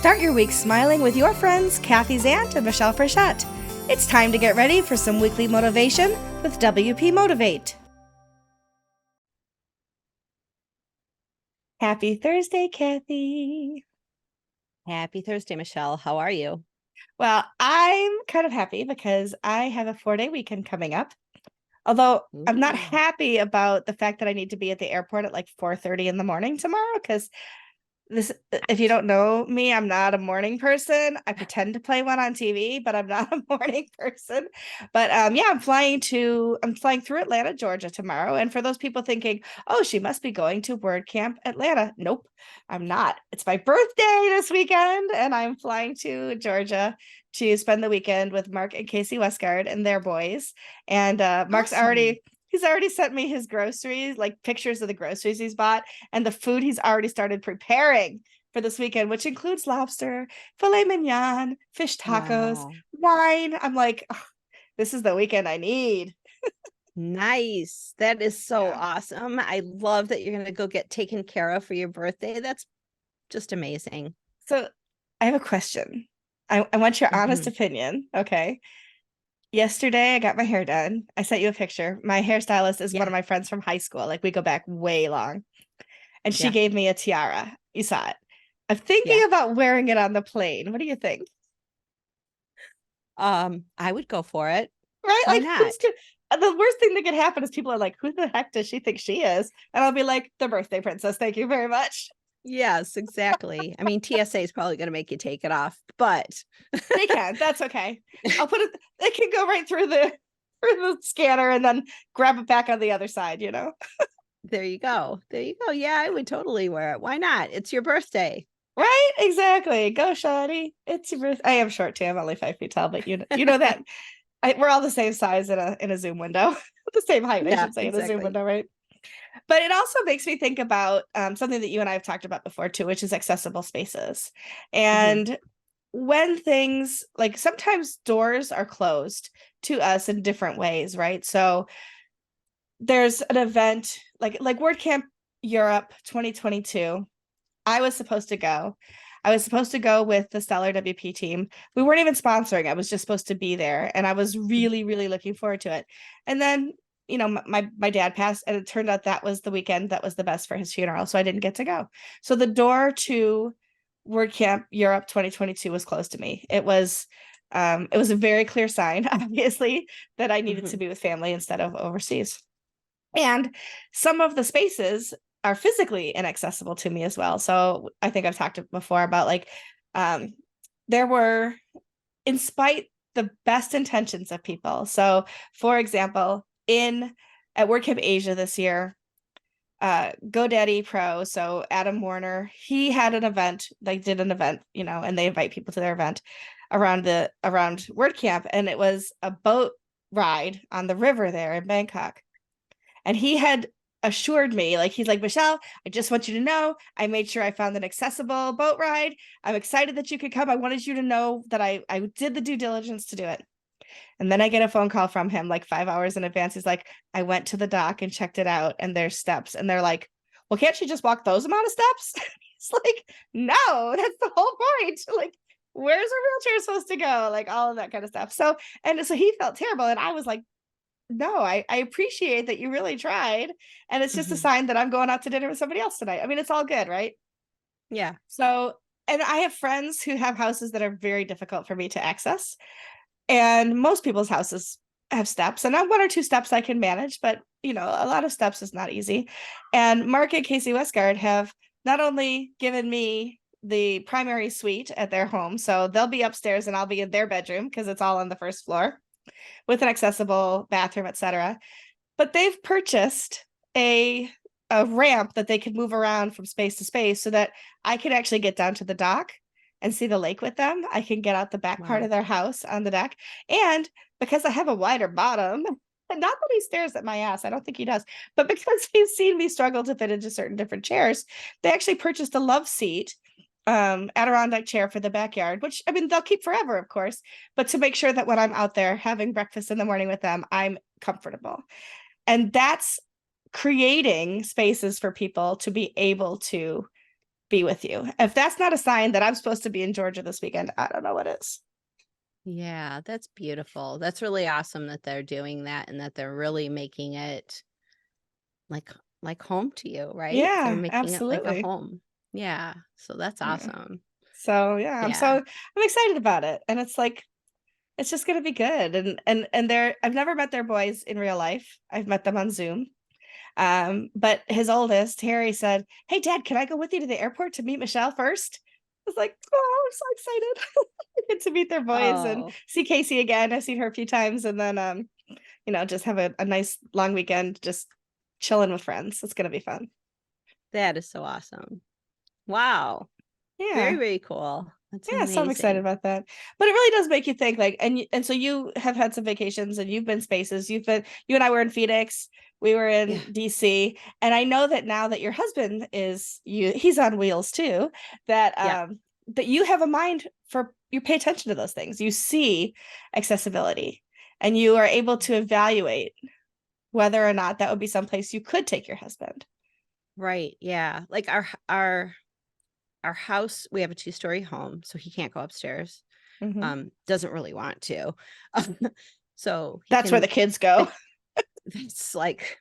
Start your week smiling with your friends, Kathy Zant and Michelle Frechette. It's time to get ready for some weekly motivation with WP Motivate. Happy Thursday, Kathy. Happy Thursday, Michelle. How are you? Well, I'm kind of happy because I have a 4-day weekend coming up. Although I'm not Ooh. happy about the fact that I need to be at the airport at like 4:30 in the morning tomorrow because if you don't know me, I'm not a morning person. I pretend to play one on TV, but I'm not a morning person. But yeah, I'm flying through Atlanta, Georgia tomorrow. And for those people thinking, oh, she must be going to WordCamp Atlanta. Nope, I'm not. It's my birthday this weekend, and I'm flying to Georgia to spend the weekend with Mark and Casey Westgard and their boys. And Mark's Awesome. he's already sent me his groceries, like pictures of the groceries he's bought and the food he's already started preparing for this weekend, which includes lobster, filet mignon, fish tacos, Wow. wine. I'm like, oh, this is the weekend I need. Nice. That is so Yeah. awesome. I love that you're going to go get taken care of for your birthday. That's just amazing. So I have a question. I want your honest Mhm. opinion. Okay. Yesterday, I got my hair done. I sent you a picture. My hairstylist is one Yeah. of my friends from high school. Like we go back way long. And she Yeah. gave me a tiara. You saw it. I'm thinking Yeah. about wearing it on the plane. What do you think? I would go for it. Right? Why Like, not? the worst thing that could happen is people are like, who the heck does she think she is? And I'll be like, the birthday princess. Thank you very much. Yes, exactly. I mean, TSA is probably going to make you take it off, but They can. That's okay. I'll put it, they can go right through the scanner and then grab it back on the other side, you know? there you go. There you go. Yeah, I would totally wear it. Why not? It's your birthday. Right? Exactly. Go, Shawty. It's your birthday. I am short too. I'm only 5 feet tall, but you know that we're all the same size in a Zoom window. The same height, I Yeah, should say, in a Zoom exactly. window, right? But it also makes me think about something that you and I have talked about before too, which is accessible spaces. Mhm. And when things like sometimes doors are closed to us in different ways, right? So there's an event like WordCamp Europe 2022. I was supposed to go. I was supposed to go with the Stellar WP team. We weren't even sponsoring. I was just supposed to be there, and I was really, really looking forward to it. And then, my dad passed, and it turned out that was the weekend that was the best for his funeral, so I didn't get to go. So the door to WordCamp Europe 2022 was closed to me. It was a very clear sign, obviously, that I needed to Mhm. be with family instead of overseas. And some of the spaces are physically inaccessible to me as well. So I think I've talked before about like um there were, in spite the best intentions of people. So for example, in at WordCamp Asia this year, GoDaddy Pro, so Adam Warner, he had an event, they did an event, and they invite people to their event around WordCamp, and it was a boat ride on the river there in Bangkok. And he had assured me, like, he's like, Michelle, I just want you to know, I made sure I found an accessible boat ride. I'm excited that you could come. I wanted you to know that I did the due diligence to do it. And then I get a phone call from him like 5 hours in advance. He's like, I went to the dock and checked it out, and there's steps. And they're like, well, can't you just walk those amount of steps? It's like, no, that's the whole point. Like, where's a wheelchair supposed to go? Like all of that kind of stuff. So he felt terrible. And I was like, no, I appreciate that you really tried. And it's just a Mhm. sign that I'm going out to dinner with somebody else tonight. I mean, it's all good, right? Yeah. So, and I have friends who have houses that are very difficult for me to access. And most people's houses have steps, and one or two steps I can manage, but a lot of steps is not easy. And Mark and Casey Westgard have not only given me the primary suite at their home, so they'll be upstairs and I'll be in their bedroom because it's all on the first floor with an accessible bathroom, etc. But they've purchased a a ramp that they can move around from space to space so that I can actually get down to the dock and see the lake with them. I can get out the back part Wow. of their house on the deck. And because I have a wider bottom, and not that he stares at my ass, I don't think he does, but because he's seen me struggle to fit into certain different chairs, they actually purchased a love seat, Adirondack chair for the backyard, which I mean they'll keep forever, of course, but to make sure that when I'm out there having breakfast in the morning with them, I'm comfortable. And that's creating spaces for people to be able to be with you. If that's not a sign that I'm supposed to be in Georgia this weekend, I don't know what is. Yeah, that's beautiful. That's really awesome that they're doing that and that they're really making it like like home to you, right? They're Yeah, making it like a absolutely. home. Yeah. So that's Yeah. awesome. So yeah, Yeah. I'm excited about it. And it's like it's just gonna be good. And they're I've never met their boys in real life. I've met them on Zoom. But his oldest, Harry, said, "Hey Dad, can I go with you to the airport to meet Michelle first?" I was like, "Oh, I'm so excited." I get to meet their boys and Oh, see Casey again. I've seen her a few times, and then just have a nice long weekend just chilling with friends. It's gonna be fun. that is so awesome. Wow. Very, Yeah. very cool. That's Yeah, so I'm excited amazing. about that. But it really does make you think like and so you have had some vacations and you've been spaces. You and I were in Phoenix, we were Yeah. in DC, and I know that now that your husband he's on wheels too, that Yeah. that you have a mind for you pay attention to those things. You see accessibility and you are able to evaluate whether or not that would be someplace you could take your husband. Right. Yeah. Like our house, we have a two-story home, so he can't go upstairs. Mhm. Doesn't really want to. So he That's where can the kids go. it, it's like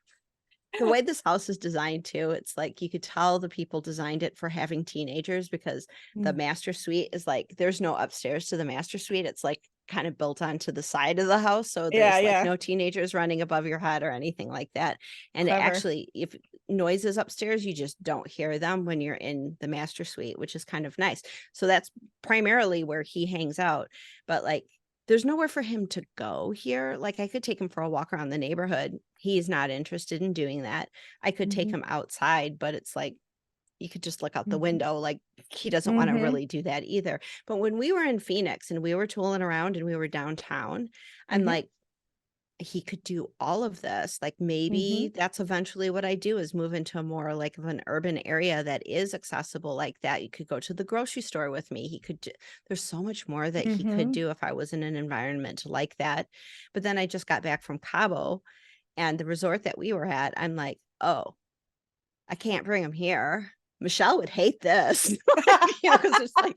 the way this house is designed too, it's like you could tell the people designed it for having teenagers because the Mm. master suite is like there's no upstairs to the master suite. It's like kind of built onto the side of the house. So Yeah, there's like yeah. no teenagers running above your head or anything like that. And Clever. actually, if noises upstairs, you just don't hear them when you're in the master suite, which is kind of nice. So that's primarily where he hangs out. But like there's nowhere for him to go here. Like I could take him for a walk around the neighborhood. He's not interested in doing that. I could take Mhm. him outside, but it's like you could just look out the Mhm. window. Like he doesn't want to Mhm. really do that either. But when we were in Phoenix and we were tooling around and we were downtown, I'm Mhm. like, he could do all of this. Like maybe Mhm. that's eventually what I do is move into a more like of an urban area that is accessible like that. You could go to the grocery store with me. There's so much more that he could Mhm. do if I was in an environment like that. But then I just got back from Cabo and the resort that we were at, I'm like, oh, I can't bring him here. Michelle would hate this, because it's like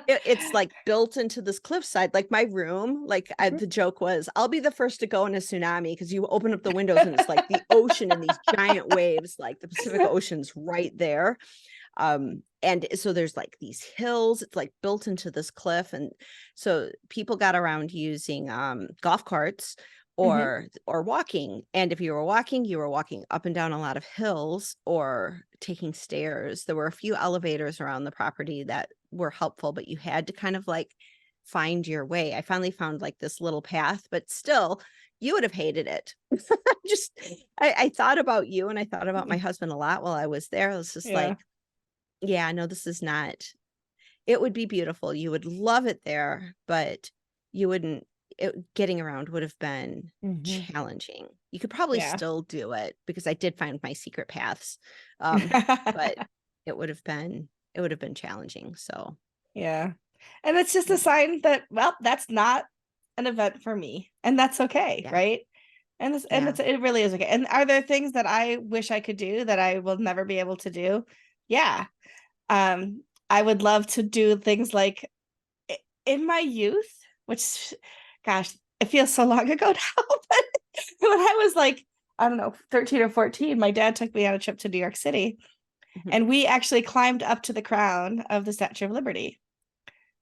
it's like built into this cliffside, like my room, like the joke was, I'll be the first to go in a tsunami because you open up the windows and it's like the ocean and these giant waves, like the Pacific Ocean's right there. And so there's like these hills, it's like built into this cliff. And so people got around using golf carts Mhm. or walking. And if you were walking up and down a lot of hills or taking stairs. There were a few elevators around the property that were helpful, but you had to kind of like find your way. I finally found like this little path, but still you would have hated it. Just I thought about you and I thought about my husband a lot while I was there. I was just Yeah. like, yeah, no, this is not, it would be beautiful. You would love it there, but you wouldn't, getting around would have been Mhm. challenging. You could probably Yeah. still do it because I did find my secret paths. But it would have been challenging. So Yeah. And it's just a yeah. sign that, well, that's not an event for me. And that's okay, Yeah. right? Yeah. It really is okay. And are there things that I wish I could do that I will never be able to do? Yeah. I would love to do things like in my youth, which gosh, it feels so long ago now, but when I was like, I don't know, 13 or 14, my dad took me on a trip to New York City Mhm. and we actually climbed up to the crown of the Statue of Liberty.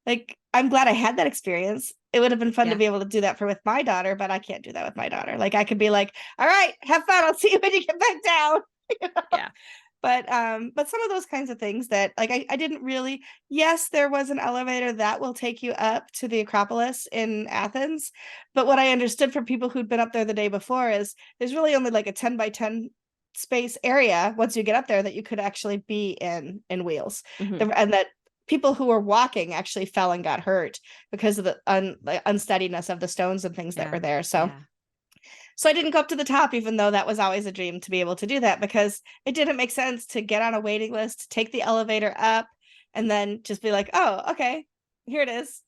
Like, I'm glad I had that experience. It would have been fun to Yeah. be able to do that for with my daughter, but I can't do that with my daughter. Like, I could be like, all right, have fun. I'll see you when you get back down. You know? Yeah. But some of those kinds of things that like I didn't really, yes, there was an elevator that will take you up to the Acropolis in Athens. But what I understood from people who'd been up there the day before is there's really only like a 10 by 10 space area once you get up there that you could actually be in wheels. Hmm. And that people who were walking actually fell and got hurt because of the unsteadiness of the stones and things that Yeah. were there. Yeah. So I didn't go up to the top, even though that was always a dream to be able to do that because it didn't make sense to get on a waiting list, take the elevator up, and then just be like, oh, okay, here it is.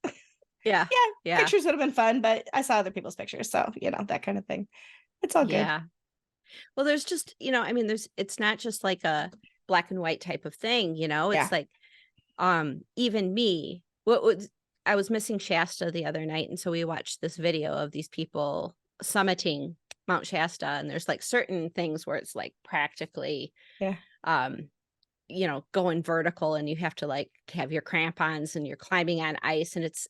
Yeah. Yeah, Yeah. pictures would have been fun, but I saw other people's pictures. So, that kind of thing. It's all good. Yeah. Well, there's just, I mean, it's not just like black and white type of thing, you know? Yeah. It's like, even me, I was missing Shasta the other night, and so we watched this video of these people summiting Mount Shasta, and there's like certain things where it's like practically Yeah. um going vertical, and you have to like have your crampons and you're climbing on ice, and it's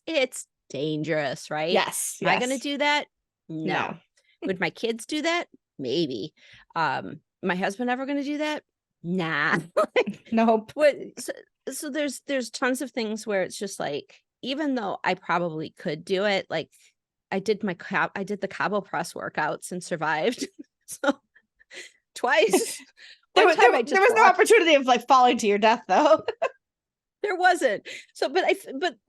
dangerous, right? Yes. Am I going to Yes. do that? No. No. Would my kids do that? Maybe. My husband ever going to do that? Nah. Like, Nope. what so there's tons of things where it's just like, even though I probably could do it, like I did the Cabo Press workouts and survived. So twice. There One was there, time I there just was no walked. opportunity of like falling to your death though. There wasn't. So, but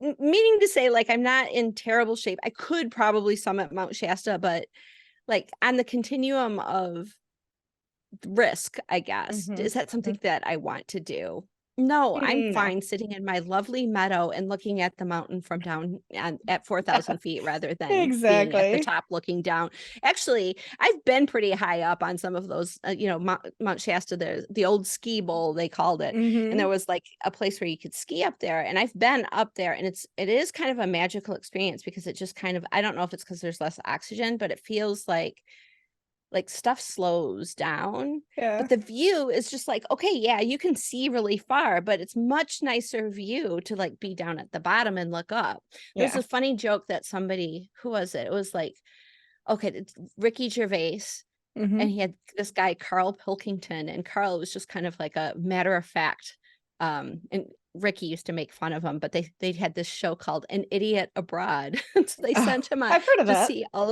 meaning to say, like, I'm not in terrible shape. I could probably summit Mount Shasta, but like on the continuum of risk, I guess. Mhm, Is that mhm. something that I want to do? No, I'm No. fine sitting in my lovely meadow and looking at the mountain from down at 4,000 feet rather than being at the Exactly. top looking down. Actually, I've been pretty high up on some of those, Mount Shasta, the old ski bowl, they called it. And there Mhm. was like a place where you could ski up there. And I've been up there, and it is kind of a magical experience, because it just kind of, I don't know if it's because there's less oxygen, but it feels like stuff slows down, Yeah. but the view is just like, okay, yeah, you can see really far, but it's much nicer view to like be down at the bottom and look up. There's Yeah. a funny joke that somebody, who was it? It was like, okay, it's Ricky Gervais, and Mhm. he had this guy, Carl Pilkington, and Carl was just kind of like a matter of fact. And Ricky used to make fun of him, but they had this show called An Idiot Abroad. So they Oh, sent him on I've heard of to that. see all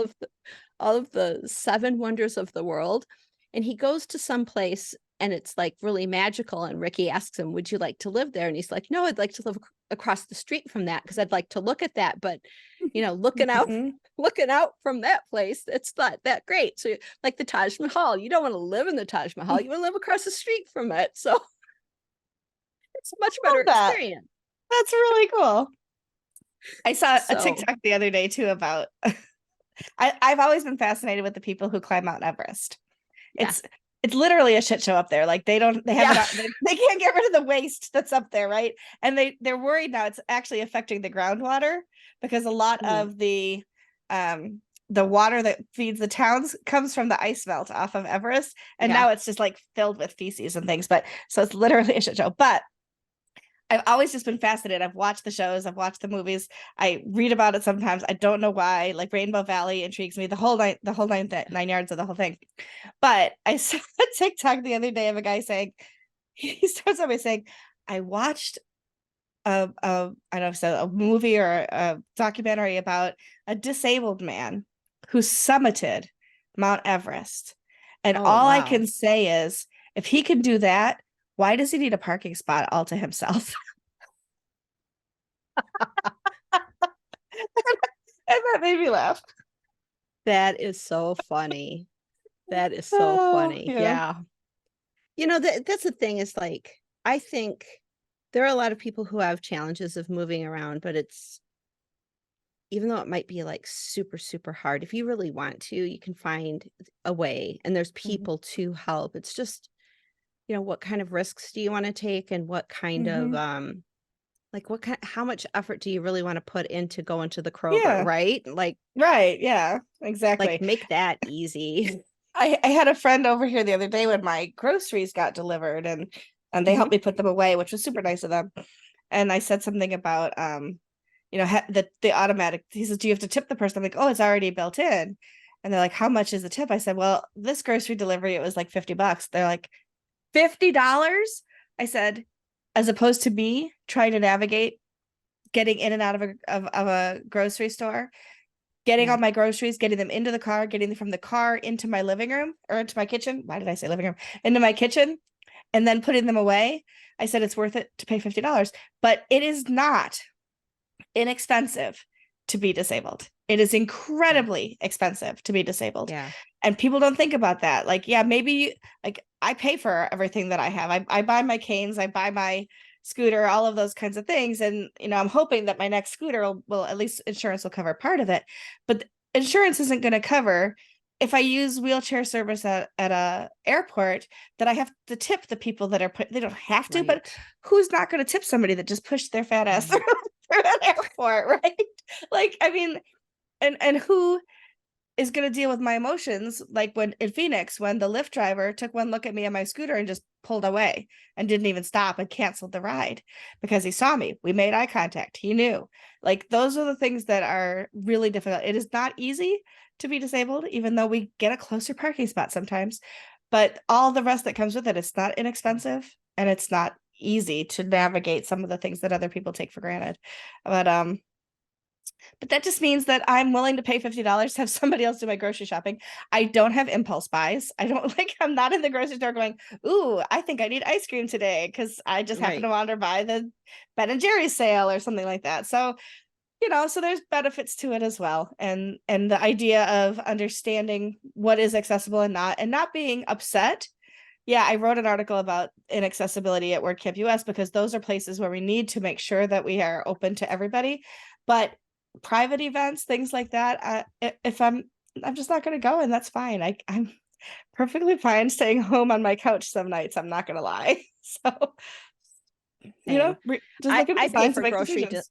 of the seven wonders of the world. And he goes to some place and it's like really magical. And Ricky asks him, would you like to live there? And he's like, no, I'd like to live across the street from that, because I'd like to look at that. But looking out Mhm. looking out from that place, it's not that great. So like the Taj Mahal, you don't want to live in the Taj Mahal, you want to live across the street from it. So it's a much better Love that. experience. That's really cool. I saw a So, TikTok the other day too about I've always been fascinated with the people who climb Mount Everest. yeah. It's literally a shit show up there. Like they have it Yeah. they can't get rid of the waste that's up there, right? And they're worried now it's actually affecting the groundwater, because a lot Mm, of the water that feeds the towns comes from the ice melt off of Everest, and yeah. now it's just like filled with feces and things. But so it's literally a shit show. But I've always just been fascinated. I've watched the shows, I've watched the movies, I read about it sometimes. I don't know why. Like Rainbow Valley intrigues me, the whole 9 yards of the whole thing. But I saw a TikTok the other day of a guy saying, he starts out by saying, I watched I don't know if it's a movie or a documentary about a disabled man who summited Mount Everest. And Oh, all I wow. can say is, if he can do that, why does he need a parking spot all to himself? And that made me laugh. That is so funny. That is so Oh, funny. yeah. Yeah. That's the thing, is like, I think there are a lot of people who have challenges of moving around, but it's, even though it might be like super, super hard, if you really want to, you can find a way, and there's Mhm. people to help. It's just, what kind of risks do you want to take, and what kind of, Mhm. like how much effort do you really want to put into going to the Kroger, Yeah. right? Right. Yeah. Like Exactly. make that easy. I had a friend over here the other day when my groceries got delivered, and they helped Mhm. me put them away, which was super nice of them. And I said something about the automatic. He says, "Do you have to tip the person?" I'm like, "Oh, it's already built in." And they're like, "How much is the tip?" I said, "Well, this grocery delivery, it was like $50." They're like, $50? I said, as opposed to me trying to navigate getting in and out of a grocery store, getting Yeah. all my groceries, getting them into the car, getting them from the car into my living room or into my kitchen. Why did I say living room? Into my kitchen, and then putting them away. I said it's worth it to pay $50, but it is not inexpensive to be disabled. It is Yeah. incredibly expensive to be disabled. Yeah. And people don't think about that. Like, yeah, maybe like I pay for everything that I have. I buy my canes, I buy my scooter, all of those kinds of things. And, I'm hoping that my next scooter will at least insurance will cover part of it. But insurance isn't going to cover if I use wheelchair service at a airport, that I have to tip the people that are they don't have to, but Right. who's not going to tip somebody that just pushed their fat ass through, Right. through an airport, right? Like, I mean, and who is going to deal with my emotions, like when in Phoenix, when the Lyft driver took one look at me on my scooter and just pulled away and didn't even stop and canceled the ride because he saw me. We made eye contact. He knew. Like, those are the things that are really difficult. It is not easy to be disabled, even though we get a closer parking spot sometimes. But all the rest that comes with it, it's not inexpensive and it's not easy to navigate some of the things that other people take for granted. But that just means that I'm willing to pay $50 to have somebody else do my grocery shopping. I don't have impulse buys. I don't like, I'm not in the grocery store going, ooh, I think I need ice cream today because I just happen Right. to wander by the Ben and Jerry's sale or something like that. So, so there's benefits to it as well. And the idea of understanding what is accessible and not being upset. Yeah, I wrote an article about inaccessibility at WordCamp US because those are places where we need to make sure that we are open to everybody. But private events, things like that, if I'm just not going to go, and that's fine. I'm perfectly fine staying home on my couch some nights. I'm not going to lie. So, Same. just look at I the pay signs for and make decisions.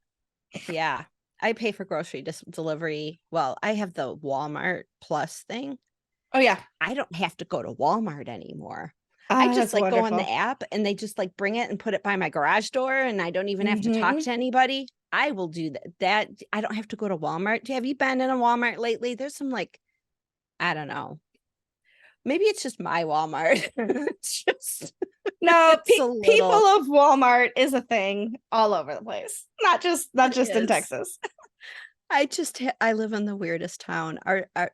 yeah. I pay for grocery delivery. Well, I have the Walmart Plus thing. Oh yeah, I don't have to go to Walmart anymore. I just that's like go on the wonderful. app and they just like bring it and put it by my garage door and I don't even have to talk Hmm. to anybody. I will do that. I don't have to go to Walmart. Have you been in a Walmart lately? There's some like, I don't know. Maybe it's just my Walmart. It's just, No, it's a people little, of Walmart is a thing all over the place. Not it just in is. Texas. I live in the weirdest town.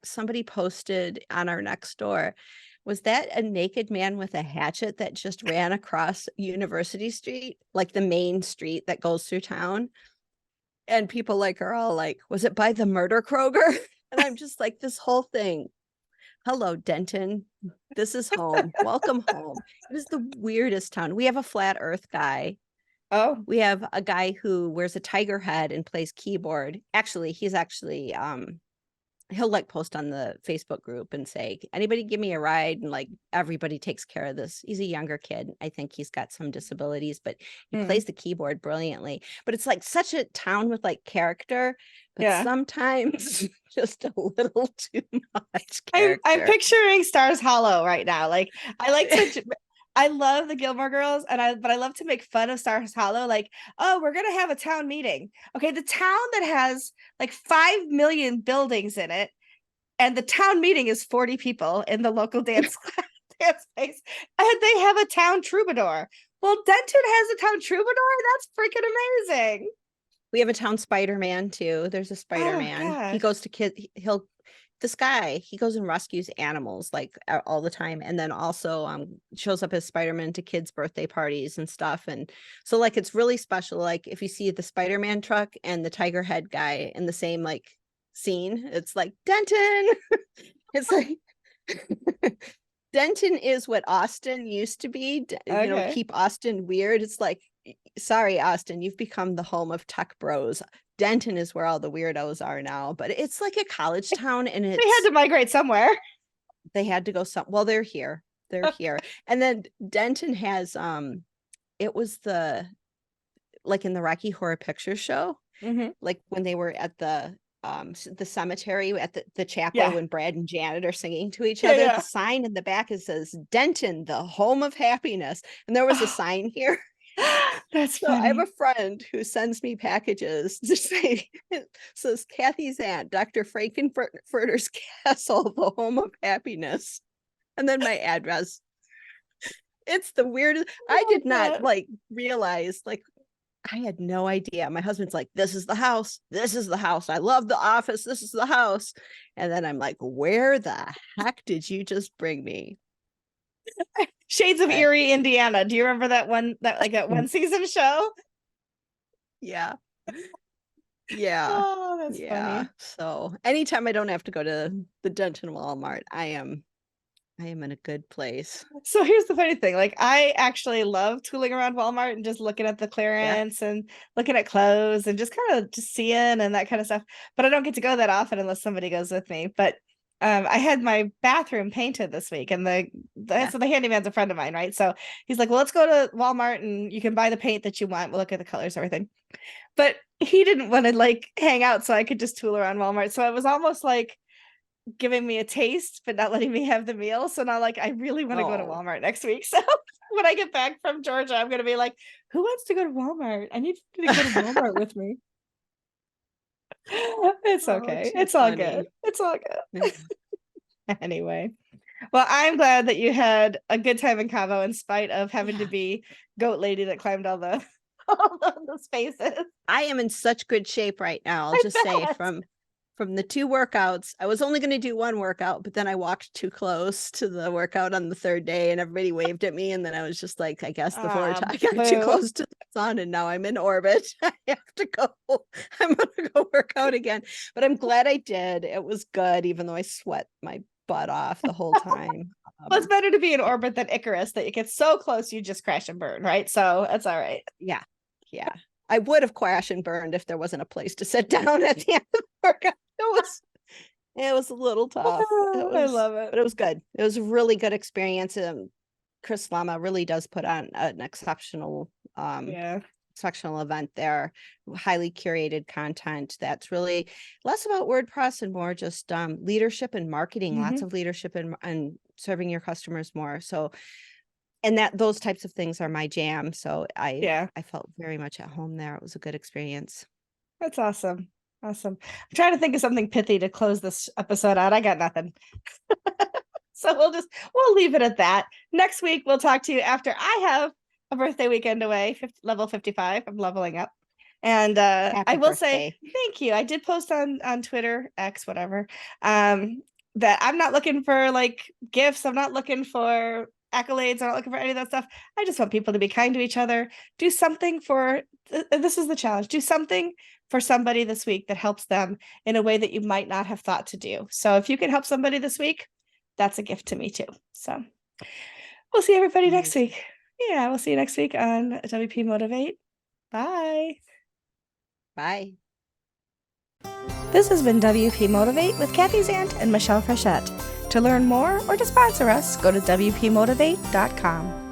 Somebody posted on our next door, was that a naked man with a hatchet that just ran across University Street, like the main street that goes through town? And people like are all like, was it by the murder Kroger? And I'm just like, this whole thing. Hello, Denton. This is home. Welcome home. It is the weirdest town. We have a flat earth guy. Oh, We have a guy who wears a tiger head and plays keyboard. Actually, he'll like post on the Facebook group and say, anybody give me a ride? And like everybody takes care of this. He's a younger kid. I think he's got some disabilities, but he hmm. plays the keyboard brilliantly. But it's like such a town with like character, but Yeah. sometimes just a little too much I'm character. picturing Stars Hollow right now. Like, I like to I love the Gilmore Girls, but I love to make fun of Stars Hollow. Like, oh, we're gonna have a town meeting. Okay, the town that has like 5 million buildings in it, and the town meeting is 40 people in the local dance dance space, and they have a town troubadour. Well, Denton has a town troubadour. That's freaking amazing. We have a town Spider-Man too. There's a Oh Spider-Man. He God. goes to this guy, he goes and rescues animals like all the time. And then also shows up as Spider-Man to kids' birthday parties and stuff. And so like it's really special. Like if you see the Spider-Man truck and the tiger head guy in the same like scene, it's like Denton. It's like Denton is what Austin used to be, Okay. keep Austin weird. It's like, sorry, Austin, you've become the home of tech bros. Denton is where all the weirdos are now, but it's like a college town and They had to migrate somewhere. they had to go well, they're here. They're here. And then Denton has, it was like in the Rocky Horror Picture Show, Hmm. like when they were at the cemetery at the chapel Yeah. when Brad and Janet are singing to each Yeah. other, the Yeah. sign in the back it says Denton, the home of happiness. And there was a Oh, sign here. that's So I have a funny. friend who sends me packages to say, says Kathy's aunt, Dr. Frankenfurter's Castle, the home of happiness. And then my address. It's the weirdest. I Oh, did not God. like realize, like, I had no idea. My husband's like, this is the house. This is the house. I love the office. This is the house. And then I'm like, where the heck did you just bring me? Shades of But Erie, Indiana. Do you remember that one season show? yeah, yeah, Oh, that's yeah. funny. So anytime I don't have to go to the Denton Walmart, I am in a good place. So here's the funny thing. Like, I actually love tooling around Walmart and just looking at the Yeah. clearance and looking at clothes and just kind of just seeing and that kind of stuff. But I don't get to go that often unless somebody goes with me. But I had my bathroom painted this week, and so the handyman's a friend of mine, right? So he's like, well, let's go to Walmart and you can buy the paint that you want. We'll look at the colors, everything. But he didn't want to like hang out, so I could just tool around Walmart. So it was almost like giving me a taste, but not letting me have the meal. So now, like, I really want to go to Oh, Walmart next week. So when I get back from Georgia, I'm gonna be like, who wants to go to Walmart? I need you to go to Walmart with me. It's oh, okay. too It's all good. funny. It's all Yeah. good. Anyway. Well, I'm glad that you had a good time in Cabo in spite of having to Yeah. be goat lady that climbed all the all the spaces. I am in such good shape right now. I'll I just say bet. from the 2 workouts, I was only going to do 1 workout, but then I walked too close to the workout on the 3rd day and everybody waved at me. And then I was just like, I guess I got too Boo. close to the sun and now I'm in orbit. I have to go. I'm going to go work out again. But I'm glad I did. It was good, even though I sweat my butt off the whole time. Well, it's better to be in orbit than Icarus that you get so close you just crash and burn, right? So that's all right. Yeah. Yeah. I would have crashed and burned if there wasn't a place to sit down at the end of the workout. It was a little tough. I love it. But it was good. It was a really good experience. Chris Lama really does put on an Yeah. exceptional event there. Highly curated content that's really less about WordPress and more just leadership and marketing. Lots of leadership and serving your customers more. So, and that those types of things are my jam. So Yeah. I felt very much at home there. It was a good experience. That's awesome. Awesome. I'm trying to think of something pithy to close this episode out. I got nothing. So we'll leave it at that. Next week we'll talk to you after I have a birthday weekend away, level 55. I'm leveling up. And Happy I will say birthday. thank you. I did post on Twitter, X, whatever, that I'm not looking for like gifts. I'm not looking for accolades. I'm not looking for any of that stuff. I just want people to be kind to each other. Do something for this is the challenge. Do something for somebody this week that helps them in a way that you might not have thought to do. So if you can help somebody this week, that's a gift to me too. So we'll see everybody next Amazing. week. Yeah, we'll see you next week on WP Motivate. Bye. Bye. This has been WP Motivate with Kathy Zant and Michelle Frechette. To learn more or to sponsor us, go to WPMotivate.com.